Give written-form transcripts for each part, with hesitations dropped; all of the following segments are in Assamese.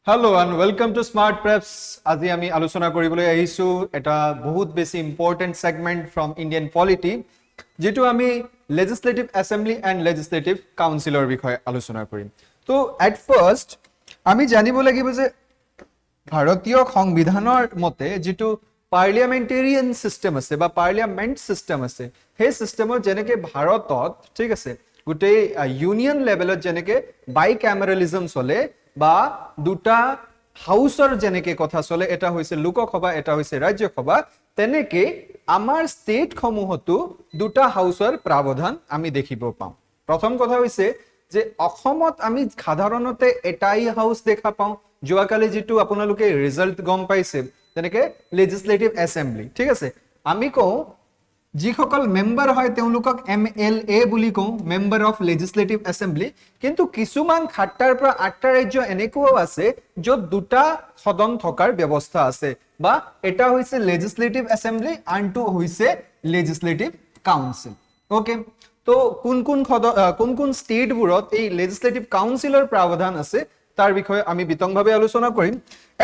Hello and welcome to SmartPreps. আজি আমি আলোচনা কৰিবলৈ আহিছো এটা বহুত বেছি important segment from Indian polity যেটো আমি লেজিসলেটিভ অ্যাসেম্বলি এন্ড লেজিসলেটিভ কাউন্সিলৰ বিষয়ে আলোচনা কৰিম। তো এট ফাৰ্স্ট আমি জানিব লাগিব যে ভাৰতীয় সংবিধানৰ মতে যেটো পাৰ্লিয়ামেন্টেৰিয়ান সিস্টেম আছে বা পাৰ্লিয়ামেন্ট সিস্টেম আছে সেই সিস্টেমত যেনেকে ভাৰতত ঠিক আছে গোটেই ইউনিয়ন লেভেলত যেনেকে বাইক্যামেৰালিজম চলে বা দুটা হাউসৰ যেনেকে কথা চলে এটা হৈছে লোকসভা এটা হৈছে ৰাজ্যসভা তেনেকে আমাৰ স্টেট সমূহতো দুটা হাউসৰ প্ৰাবধান আমি দেখিব পাম। প্ৰথম কথা হৈছে যে অসমত আমি সাধাৰণতে এটাই হাউস দেখা পাওঁ যোৱাকালি যেটো আপোনালোকে ৰিজাল্ট গম পাইছে তেনেকে লেজিসলেটিভ অ্যাসেম্বলি ঠিক আছে আমি কওঁ যিসকল মেম্বাৰ হয় তেওঁলোকক MLA বুলি কওঁ মেম্বাৰ অফ লেজিসলেটিভ অ্যাসেম্বলি কিন্তু কিছুমান 7টাৰ পৰা 8টা ৰাজ্য এনেকুৱাও আছে য'ত দুটা সদন থকাৰ ব্যৱস্থা আছে বা এটা হৈছে লেজিসলেটিভ অ্যাসেম্বলি আনটো হৈছে লেজিসলেটিভ কাউন্সিল। ওকে তো কোন কোন ষ্টেটবোৰত এই লেজিসলেটিভ কাউন্সিলৰ প্ৰাবধান আছে তাৰ বিষয়ে আমি বিতংভাৱে আলোচনা কৰিম।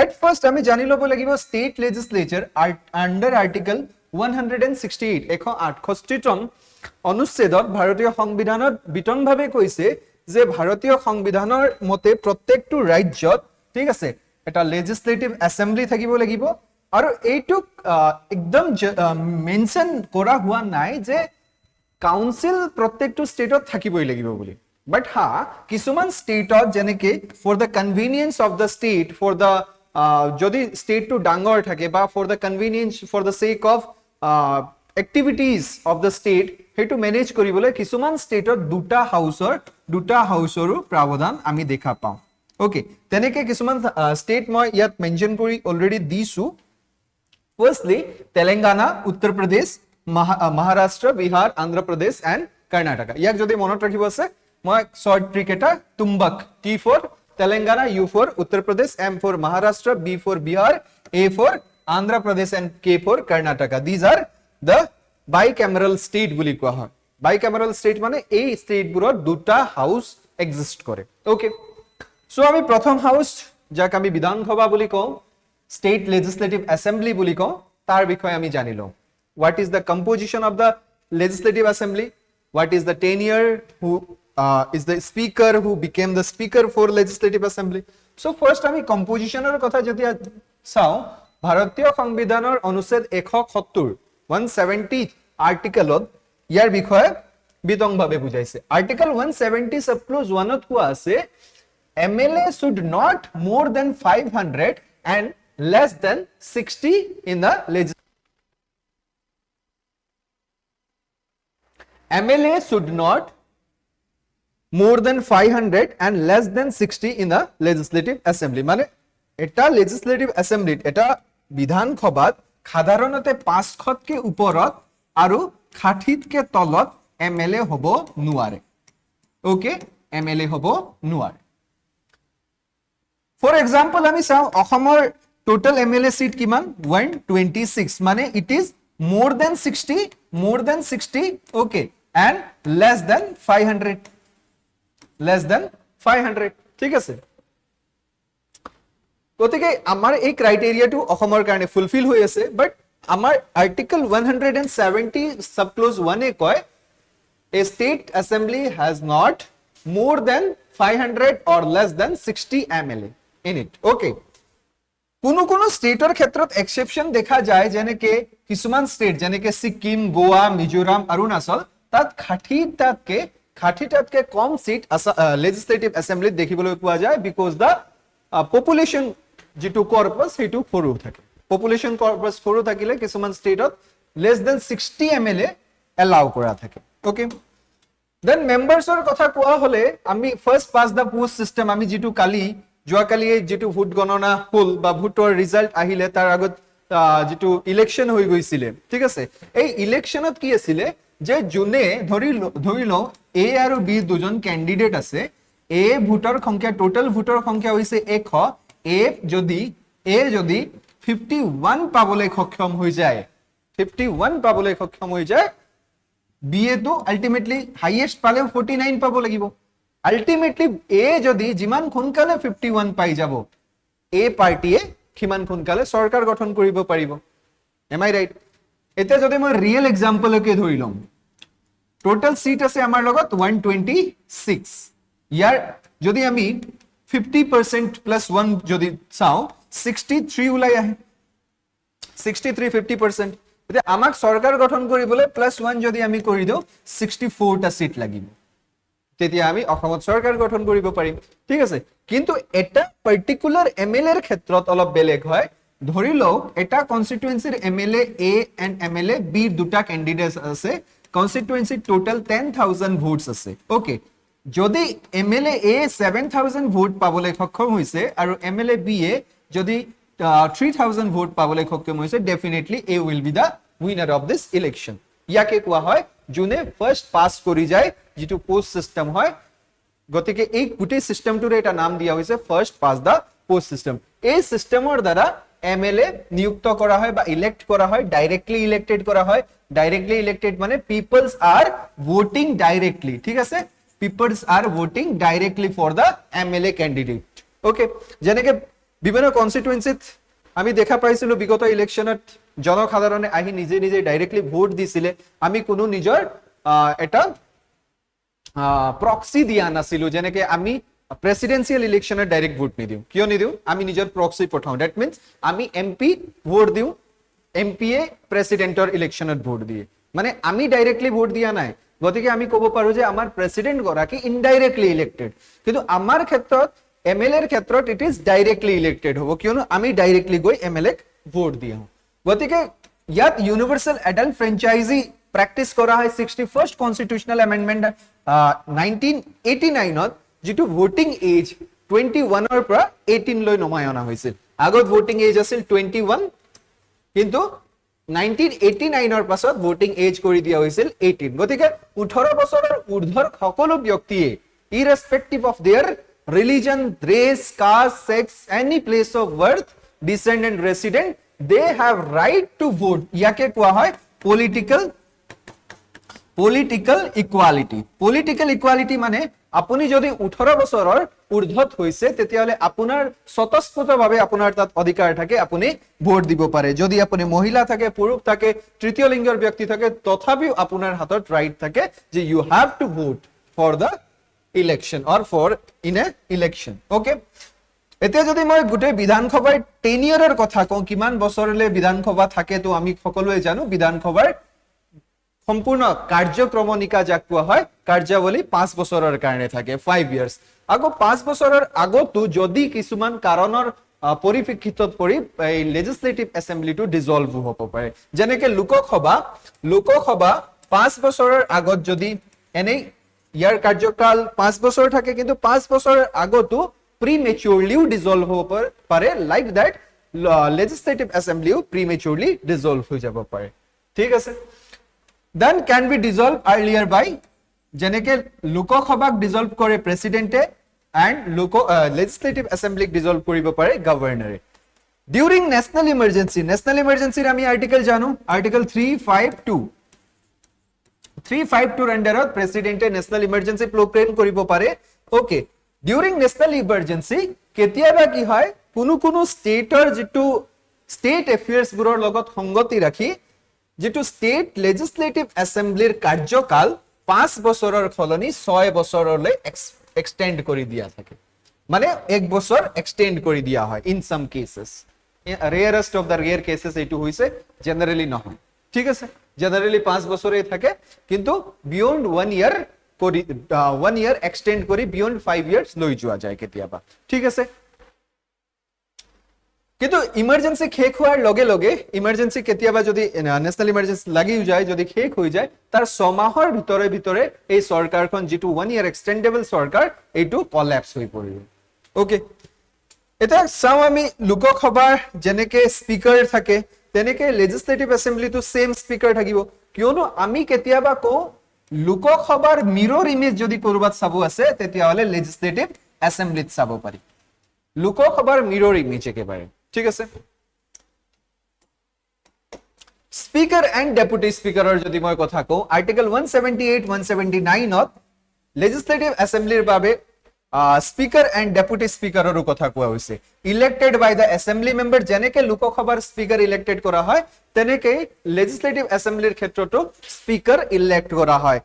এট ফাৰ্স্ট আমি জানি ল'ব লাগিব ষ্টেট লেজিসলেচাৰ আন্ডাৰ আৰ্টিকল 168 168 অনুচ্ছেদত ভাৰতীয় সংবিধানত বিতংভাৱে কৈছে যে ভাৰতীয় সংবিধানৰ মতে প্ৰত্যেকটো ৰাজ্যত ঠিক আছে এটা লেজিসলেটিভ অ্যাসেম্বলি থাকিব লাগিব আৰু এইটুক একদম মেনশন কৰা হোৱা নাই যে কাউন্সিল প্ৰত্যেকটো ষ্টেটত থাকিবই লাগিব বুলি বাট হা কিছুমান ষ্টেটত যেনেকে for the convenience of the state for the যদি ষ্টেটটো ডাঙৰ থাকে বা for the convenience for the sake of activities of the state হেতু ম্যানেজ কৰিবলৈ কিছুমান ষ্টেটত দুটা হাউসৰো প্ৰাবধান আমি দেখা পাওঁ। ওকে তেনেকে কিছুমান ষ্টেট মই ইয়াত মেনশন কৰি অলৰেডি দিছো। ফাৰ্স্টলি তেলেঙ্গানা উত্তৰ প্ৰদেশ মহাৰাষ্ট্ৰ বিহাৰ অন্ধ্ৰ প্ৰদেশ এন্ড কৰ্ণাটক ইয়াক যদি মনত ৰাখিব আছে মই শৰ্ট ট্ৰিক এটা তুম্বক T for Telangana U for Uttar Pradesh M for Maharashtra B for Bihar A for Andhra Pradesh and K for Karnataka. These are the bicameral state বুলি কোৱা হয়। Bicameral state মানে এই স্টেটবোৰত দুটা হাউস এক্সিস্ট কৰে। ওকে সো আমি প্ৰথম হাউস যাক আমি বিধানসভা বুলি কওঁ স্টেট লেজিসলেটিভ অ্যাসেম্বলি বুলি কওঁ তাৰ বিষয়ে আমি জানি লওঁ। What is the composition of the legislative assembly? What is the tenure? Who is the speaker who became the speaker for legislative assembly? So first আমি কম্পোজিশনৰ কথা যদি চাওঁ ভাৰতীয় সংবিধানৰ অনুচ্ছেদ 170 আৰ্টিকেলত ইয়াৰ বিষয়ে বিতংভাৱে বুজাইছে। আৰ্টিকেল 170 সাব ক্লজ 1 ত কোৱা আছে MLA should not more than 500 and less than 60 in the MLA should not more than 500 and less than 60 in the legislative assembly মানে এটা legislative assembly এটা বিধানসভাত সাধাৰণতে 500তকৈ ওপৰত আৰু 60তকৈ তলত MLA হ'ব নোৱাৰে। ওকে MLA হ'ব নোৱাৰে। ফৰ এক্সাম্পল আমি চাওঁ অসমৰ টোটাল MLA সিট কিমান 126 মানে it is more than 60 okay and less than 500 ঠিক আছে। গতিকে আমাৰ এই ক্ৰাইটেৰিয়াটো অসমৰ কাৰণে ফুলফিল হৈ আছে বাট আমাৰ আৰ্টিকেল 170 সাব ক্লজ 1 এ কয় a state assembly has not more than 500 or less than 60 MLA in it okay কোনো ষ্টেটৰ ক্ষেত্ৰত এক্সেপশন দেখা যায় যেনেকে কিছুমান ষ্টেট যেনেকে সিকিম গোৱা মিজোৰাম অৰুণাচল তাত 60টাতকৈ কম সিট লেজিসলেটিভ অ্যাসেম্বলিত দেখিবলৈ পোৱা যায় বিকজ দা পপুলেশন যেটো কৰ্পাস হেতু সৰু থাকে পপুলেশন কৰ্পাস সৰু থাকিলে কিছুমান ষ্টেটত লেস দেন 60 MLA এলাউ কৰা থাকে। ওকে দেন মেম্বাৰছৰ কথা কোৱা হলে আমি ফাৰ্স্ট পাস দা পোষ্ট সিস্টেম আমি যেটো যোৱাকালি যেটো ভোট গণনা হল বা ভোটৰ ৰিজাল্ট আহিলে তাৰ আগত যেটো ইলেকশন হৈ গৈছিল ঠিক আছে এই ইলেকশনত কি আছিল যে জুনে ধৰি লও A আৰু B দুজন ক্যান্ডিডেট আছে A ভোটৰ সংখ্যা টোটাল ভোটৰ সংখ্যা হৈছে 100 A যদি 51 পাবলৈ সক্ষম হৈ যায় B এ তো আলটিমেটলি হাইয়েস্ট পালে 49 পাব লাগিব আলটিমেটলি A যদি যিমান সোনকালে 51 পাই যাব এ পাৰ্টিয়ে কিমান সোনকালে চৰকাৰ গঠন কৰিব পাৰিব এম আই ৰাইট এতিয়া যদি মই ৰিয়েল এক্সাম্পলকে ধৰি লম টোটাল সিট আছে আমাৰ লগত 126 ইয়াৰ যদি আমি 50% প্লাস 1 যদি চাও 63 ওলাই আহে 63 50% এতিয়া আমাক সৰকাৰ গঠন কৰিবলৈ +1 যদি আমি কৰি দিও 64 টা সিট লাগিব তেতিয়া আমি অসমত সৰকাৰ গঠন কৰিব পাৰিম ঠিক আছে কিন্তু এটা পাৰ্টিকুলাৰ এমএলএ এৰ ক্ষেত্ৰত অলপ বেলেগ হয় ধৰি লওক এটা কনস্টিটুৱেন্সিৰ MLA A and MLA B দুটা ক্যান্ডিডেটস আছে কনস্টিটুৱেন্সি টোটাল 10000 ভোটস আছে ওকে যদি এমএলএ এ 7000 ভোট পাবলৈ সক্ষম হৈছে আৰু এমএলএ বি এ যদি 3000 ভোট পাবলৈ সক্ষম হৈছে ডেফিনেটলি এ will be the winner of this election ইয়াকে কোৱা হয় জুনে ফাৰ্স্ট পাস কৰি যায় যেটো পোস্ট সিস্টেম হয় গতিকে এই গুটে সিস্টেমটোৰ এটা নাম দিয়া হৈছে ফাৰ্স্ট পাস দা পোস্ট সিস্টেম এই সিস্টেমৰ দ্বাৰা এমএলএ নিযুক্ত করা হয় বা ইলেক্ট করা হয় ডাইরেক্টলি ইলেক্টেড করা হয় ডাইরেক্টলি ইলেক্টেড মানে পিপলস আর ভোটিং ডাইরেক্টলি ঠিক আছে peoples are voting directly for the MLA candidate okay যেনেকে বিভিন্ন কনস্টিটুয়েন্সিত আমি দেখা পাইছিলো বিগত ইলেকশনত জনসাধাৰণে আহি নিজে নিজে ডাইৰেক্টলি ভোট দিছিলে আমি কোনো নিজৰ এটা প্ৰক্সি দিয়া নাছিলো যেনেকে আমি প্ৰেসিডেন্সিয়াল ইলেকশনেৰ ডাইৰেক্ট ভোট নিদিও কিয় নিদিও আমি নিজৰ প্ৰক্সি পঠাও দ্যাট মিন্স আমি এমপি ভোট দিও এমপিএ প্ৰেসিডেন্টৰ ইলেকশনত ভোট দিয়ে মানে আমি ডাইৰেক্টলি ভোট দিয়া নাই গতিকে আমি কব পাৰো যে আমাৰ প্ৰেসিডেন্ট গৰাকী ইনডাইৰেক্টলি ইলেক্টেড কিন্তু আমাৰ ক্ষেত্ৰত এমএলএ এৰ ক্ষেত্ৰত ইট ইজ ডাইৰেক্টলি ইলেক্টেড হ'ব কিয়নো আমি ডাইৰেক্টলি গৈ এমএলএ ভোট দিও গতিকে ইয়াত ইউনিভাৰ্সাল এডাল্ট ফ্ৰেঞ্চাইজি প্ৰ্যাকটিস কৰা হয় 61st কনস্টিটিউশনাল এমেন্ডমেন্ট 1989 ত যেটো ভোটিং এজ 21 ৰ পৰা 18 লৈ নমাই অনা হৈছিল আগত ভোটিং এজ আছিল 21 কিন্তু 1989 ৰ পাছত ভোটিং এজ কৰি দিয়া হৈছিল 18 গতিকে 18 বছৰৰ ঊৰ্ধ্বৰ সকলো ব্যক্তিয়ে irrespective of their religion race caste sex any place of birth descent and resident they have right to vote ইয়াকে কোৱা হয় পলিটিক্যাল ইকুয়ালিটি মানে আপুনি যদি 18 বছৰৰ ঊৰ্ধ্বত হৈছে তেতিয়ালে আপোনাৰ স্বতঃস্ফূৰ্তভাৱে আপোনাৰ তাত অধিকাৰ থাকে আপুনি ভোট দিব পাৰে যদি আপুনি মহিলা থাকে পুৰুষ থাকে তৃতীয় লিংগৰ ব্যক্তি থাকে তথাপিও আপোনাৰ হাতত ৰাইট থাকে যে you have to vote for the election or for in a election okay এতিয়া যদি মই গুটে বিধানসভাৰ টেনিয়ৰৰ কথা কওঁ কিমান বছৰলৈ বিধানসভা থাকে তো আমি সকলোৱে জানো বিধানসভাৰ সম্পূৰ্ণ কাৰ্যক্ৰমণিকা যাক কোৱা হয় কাৰ্যাৱলী 5 বছৰৰ কাৰণে থাকে 5 ইয়াৰ্স আগো 5 বছৰৰ আগতো যদি কিছুমান কাৰণৰ পৰিপ্ৰেক্ষিতত পৰি এই লেজিসলেটিভ এসেম্বলিটো ডিসলভ হ'ব পাৰে যেনেকে লোকসভা 5 বছৰৰ আগত যদি এনে ইয়াৰ কাৰ্যকাল 5 বছৰ থাকে কিন্তু 5 বছৰৰ আগতো প্ৰিমেচুৰলিও ডিসলভ হ'ব পাৰে লাইক দ্যাট লেজিসলেটিভ এসেম্বলিও প্ৰিমেচুৰলি ডিসলভ হৈ যাব পাৰে ঠিক আছে then can be dissolved earlier by যেনেকে লোকসভাক ডিসলভ কৰে প্ৰেসিডেন্টে and legislative assembly dissolve কৰিব পাৰে গভৰ্ণৰে during national emergency আমি আৰ্টিকেল জানো আৰ্টিকেল 352 আন্ডাৰত প্ৰেসিডেন্টে ন্যাশনাল ইমাৰ্জেন্সি প্ৰক্লেম কৰিব পাৰে ওকে during national emergency কেতিয়াবা কি হয় কোনো ষ্টেটৰ যেটো ষ্টেট এফেয়াৰ্স বুৰৰ লগত সংগতি ৰাখি যেটো স্টেট লেজিসলেটিভ এসেম্বলিৰ কাৰ্যকাল 5 বছৰৰ খলনি 6 বছৰলৈ এক্সটেন্ড কৰি দিয়া থাকে মানে 1 বছৰ এক্সটেন্ড কৰি দিয়া হয় in some cases rarest of the rare cases এটো হৈছে জেনাৰেলি নহয় ঠিক আছে জেনাৰেলি 5 বছৰই থাকে কিন্তু বিয়ন্ড 1 ইয়াৰ কৰি 1 ইয়াৰ এক্সটেন্ড কৰি বিয়ন্ড 5 ইয়াৰ্স লৈ যোৱা যায় কেতিয়াবা ঠিক আছে কিন্তু ইমাৰ্জেন্সি শেষ হোৱাৰ লগে লগে ইমাৰ্জেন্সি কেতিয়াবা যদি ন্যাশনাল ইমাৰ্জেন্সি লাগি যায় যদি শেষ হৈ যায় তাৰ 6 মাহৰ ভিতৰে এই সৰকাৰখন যেটো 1 ইয়াৰ এক্সটেন্ডেবল সৰকাৰ এইটো কলাপস হৈ পৰিব ওকে এটা চাও আমি লোকসভাৰ যেনেকে স্পিকাৰ থাকে তেনেকে লেজিসলেটিভ এসেম্বলিটো সেম স্পিকাৰ থাকিব কিয়নো আমি কেতিয়াবা কো লোকসভাৰ মিৰৰ ইমেজ যদি কৰবাত চাবো আছে তেতিয়াহলে লেজিসলেটিভ এসেম্বলিত চাব পাৰি লোকসভাৰ মিৰৰ ইমেজ একেবাৰে ঠিক আছে স্পিকাৰ এণ্ড ডেপুটি স্পিকাৰৰ যদি মই কথা কওঁ আৰ্টিকেল 178 179 ত লেজিসলেটিভ এসেম্বলিৰ বাবে স্পিকাৰ এণ্ড ডেপুটি স্পিকাৰৰো কথা কোৱা হৈছে elected by the assembly member যেনেকে লোকসভাৰ স্পিকাৰ ইলেক্টেড কৰা হয় তেনেকে লেজিসলেটিভ এছেম্বলিৰ ক্ষেত্ৰতো স্পিকাৰ ইলেক্ট কৰা হয়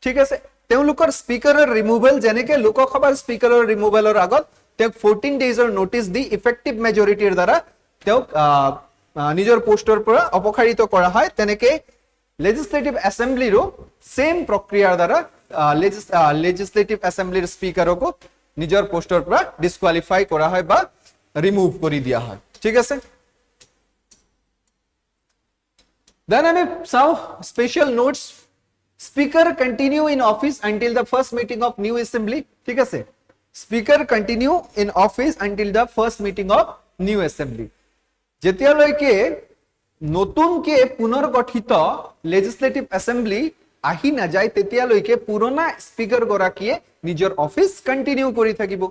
ঠিক আছে তেওঁলোকৰ স্পিকাৰৰ ৰিমুভেল যেনেকে লোকসভাৰ স্পিকাৰৰ ৰিমুভেলৰ আগত তেওঁক 14 ডেজৰ নোটিস দি ইফেক্টিভ মেজৰিটিৰ দ্বাৰা তেওঁক নিজৰ পোষ্টৰ পৰা অপসাৰিত কৰা হয় তেনেকে legislative assembly रो सेम प्रक्रियार द्वारा legislative assembly स्पीकर को निजर पोस्टर पर डिस्क्वालिफाई करा है बा रिमूव करी दिया है ठीक है देन हमें साउ special notes speaker continue in office until the first meeting of new assembly ठीक है speaker continue in office until the first meeting of new assembly जेतियाলৈকে নতুনকে পুনৰ্গঠিত লেজিসলেটিভ এছেম্বলি আহি না যায় তেতিয়ালৈকে পুৰণা স্পিকাৰ গৰাকীয়ে নিজৰ অফিস কন্টিনিউ কৰি থাকিব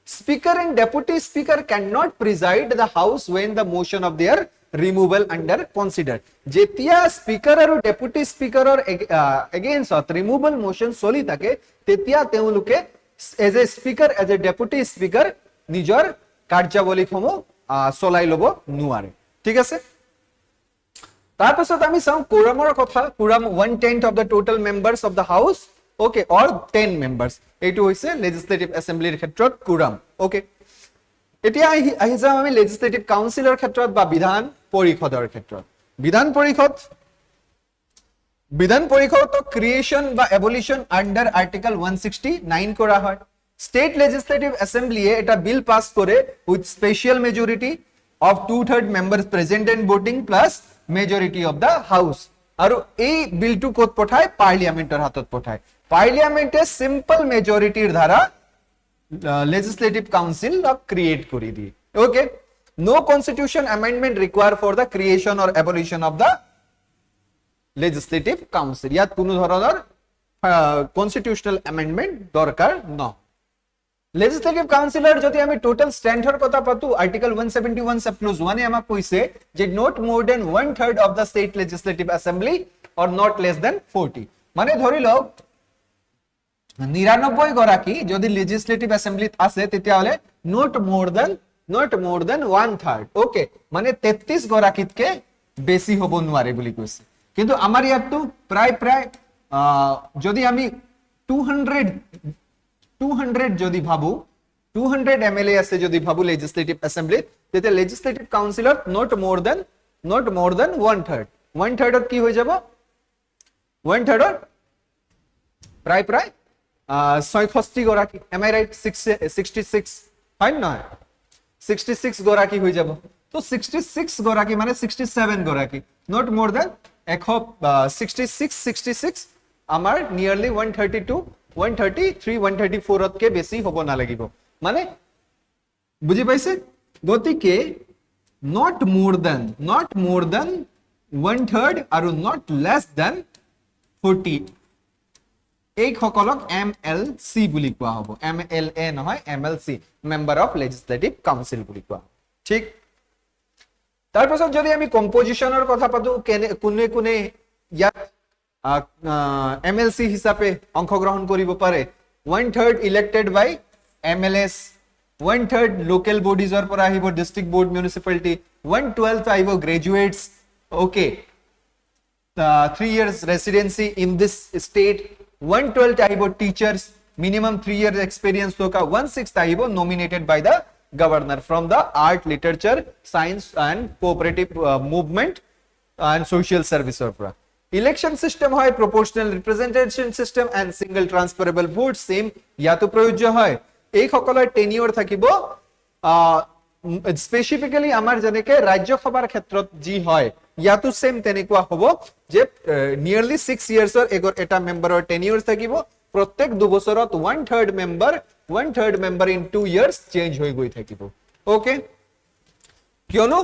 speaker and deputy speaker can not preside the house when the motion of their removal under considered যেতিয়া স্পিকাৰ আৰু ডেপুটি স্পিকাৰৰ এগেইনষ্ট ৰিমুভেল মোশন চলি থাকে তেতিয়া তেওঁলোকে as a speaker as a deputy speaker নিজৰ কাৰ্যাৱলীসমূহ চলাই ল'ব নোৱাৰে ঠিক আছে তাৰপাছত আমি চাও কোৰামৰ কথা কোৰাম 1/10 of the total members of the house okay or 10 members এটো হৈছে legislative assembly ৰ ক্ষেত্ৰত কোৰাম okay এতিয়া আহি যাও আমি legislative council ৰ ক্ষেত্ৰত বা বিধান পৰিষদৰ ক্ষেত্ৰত বিধান পৰিষদ ক্ৰিয়েচন বা এবলিশন আন্ডাৰ আৰ্টিকেল 169 কৰা হয় state legislative assembly এ এটা বিল পাস কৰে with special majority of 2/3 members present and voting plus majority of the house আৰু এই বিলটো কোত পঠায় পাৰ্লিয়ামেন্টৰ হাতত পঠায় পাৰ্লিয়ামেন্টে সিম্পল মেজৰিটিৰ দ্বাৰা legislative council ক্ৰিয়েট কৰি দিয়ে okay no constitution amendment required for the creation or abolition of the legislative council ইয়াত কোনো ধৰণৰ constitutional amendment দৰকাৰ নহয় legislative councilor যদি আমি টোটাল স্ট্যান্ডার্ড কথা পাতু আর্টিকেল 171 সাব ক্লজ 1 এ আমাক কইছে যে not more than 1/3 of the state legislative assembly or not less than 40 মানে ধৰি লওক 99 গৰাকী যদি লেজিসলেটিভ অ্যাসেম্বলিত আছে তেতিয়া হলে নট মোৰ দেন 1/3 ওকে মানে 33 গৰাকীতকে বেছি হ'ব নোৱাৰে বুলি কৈছে কিন্তু আমাৰ ইয়াতটো প্ৰায় যদি আমি 200 যদি ভাবু 200 এমএলএ আছে যদি ভাবু legislative assembly তেতে legislative councilor not more than 1/3 1/3 কি হৈ যাব 1/3 প্ৰায় 66 গৰাকী am I right 66 হয় না 66 গৰাকী হৈ যাব তো 66 গৰাকী মানে 67 গৰাকী not more than 66 আমাৰ nearly 132 133 134 তকে বেছি হ'ব না লাগিব মানে বুজি পাইছে গতিকে not more than 1/3 আৰু not less than 40 এই সকলক MLC বুলি কোৱা হ'ব MLA নহয় MLC member of legislative council বুলি কোৱা ঠিক তাৰপিছত যদি আমি কম্পোজিশনৰ কথা পাতো কোনে ইয়াত MLC হিসাবে অংশগ্ৰহণ কৰিব পাৰে 1/3 ইলেক্টেড বাই MLS 1/3 লোকেল বডিজৰ পৰা আহিব ডিস্ট্ৰিক্ট বোৰ্ড মিউনিসিপালিটি 1/12 আহিব গ্ৰেজুৱেটস okay 3 years residency in this state 1/12 আহিব টিচার্স minimum 3 years experience থকা 1/6 আহিব nominated by the governor from the art literature science and cooperative movement and social service or election system হয় proportional representation system and single transferable vote same ইয়াতো প্রযোজ্য হয় এই সকলৰ টেনিয়ৰ থাকিব স্পেসিফিক্যালি আমাৰ জনেকে ৰাজ্যসভাৰ ক্ষেত্ৰত যি হয় ইয়াতো সেম তেনেকুৱা হ'ব যে নিয়াৰলি 6 ইয়াৰ্ছৰ এটা মেম্বাৰৰ টেনিয়ৰ থাকিব প্ৰত্যেক 2 বছৰত 1/3 মেম্বাৰ ইন 2 ইয়াৰ্স চেঞ্জ হৈ গৈ থাকিব ওকে কিয়নো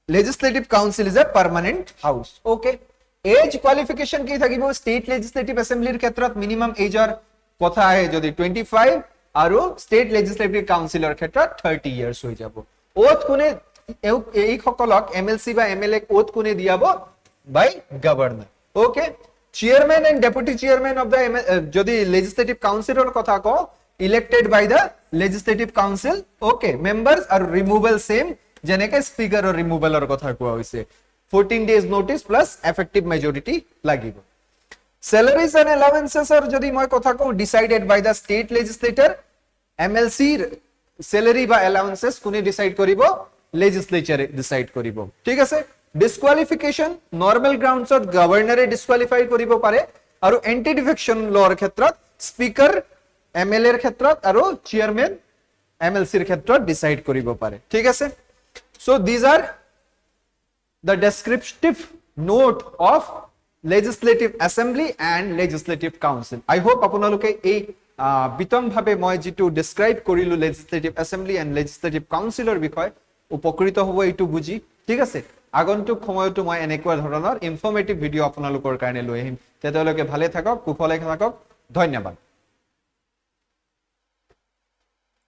legislative council is a permanent house okay as qualification কি থাকিব স্টেট লেজিসলেটিভ অ্যাসেম্বলিৰ ক্ষেত্ৰত মিনিমাম এজৰ কথা আহে যদি 25 আৰু স্টেট লেজিসলেটিভ কাউন্সিলৰ ক্ষেত্ৰত 30 ইয়াৰ্স হৈ যাব ওত কোনে এই সকলক এমএলসি বা এমএলএ ওত কোনে দিয়াব by governor okay chairman and deputy chairman of the যদি লেজিসলেটিভ কাউন্সিলৰ কথা কও elected by the legislative council. Okay, members are removal same যেনেকে স্পিকাৰ or removal or কথা কোৱা হৈছে 14 days notice plus effective majority লাগিব salaries and allowances or যদি মই কথা কও decided by the state legislature MLC salary বা allowances কোনে ডিসাইড কৰিব legislature ডিসাইড কৰিব ঠিক আছে disqualification normal grounds of governor disqualify কৰিব পাৰে আৰু anti defection law ক্ষেত্ৰত স্পিকাৰ MLA এৰ ক্ষেত্ৰত আৰু চেয়াৰম্যান MLC এৰ ক্ষেত্ৰত ডিসাইড কৰিব পাৰে ঠিক আছে so these are the descriptive note of legislative assembly and legislative council I hope আপোনালোকে এই বিতং ভাবে মই যেটো ডেসক্রাইব কৰিলো legislative assembly and legislative council এর বিষয় উপকৃত হ'ব এটো বুজি ঠিক আছে আগন্তুক সময়তো মই এনেকুৱা ধৰণৰ ইনফৰমেটিভ ভিডিও আপোনালোকৰ কাৰণে লৈ আহিম তেতিয়ালৈকে ভালে থাকক কুশলে থাকক ধন্যবাদ